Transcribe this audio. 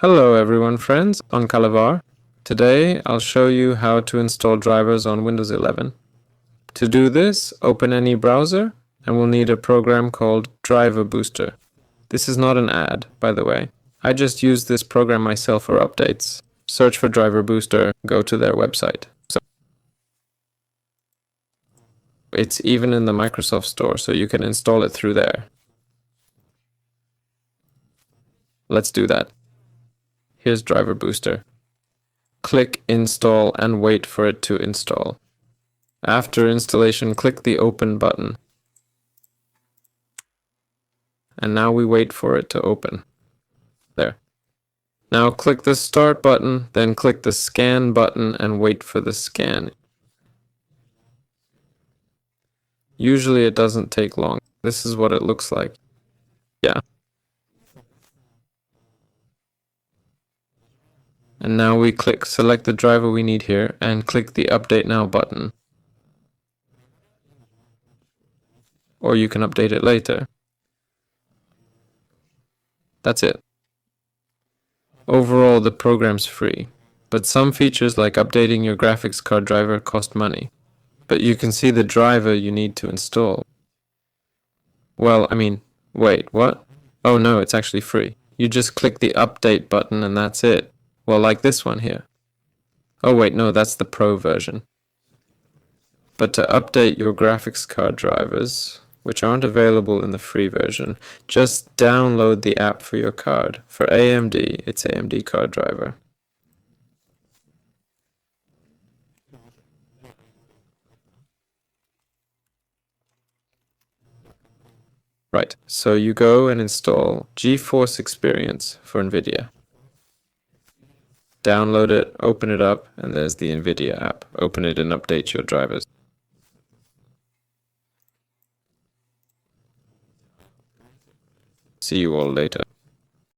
Hello everyone friends, on Calavar. Today I'll show you how to install drivers on Windows 11. To do this, open any browser and we'll need a program called Driver Booster. This is not an ad, by the way. I just use this program myself for updates. Search for Driver Booster, go to their website. It's even in the Microsoft Store, so you can install it through there. Let's do that. Here's Driver Booster. Click Install and wait for it to install. After installation, click the Open button. And now we wait for it to open. There. Now click the Start button, then click the Scan button and wait for the scan. Usually it doesn't take long. This is what it looks like. Yeah. And now we select the driver we need here and click the Update Now button. Or you can update it later. That's it. Overall, the program's free, but some features like updating your graphics card driver cost money. But you can see the driver you need to install. Well, wait, what? Oh no, it's actually free. You just click the Update button and that's it. Well, like this one here. Oh wait, no, that's the Pro version. But to update your graphics card drivers, which aren't available in the free version, just download the app for your card. For AMD, it's AMD Card Driver. Right, so you go and install GeForce Experience for NVIDIA. Download it, open it up, and there's the NVIDIA app. Open it and update your drivers. See you all later.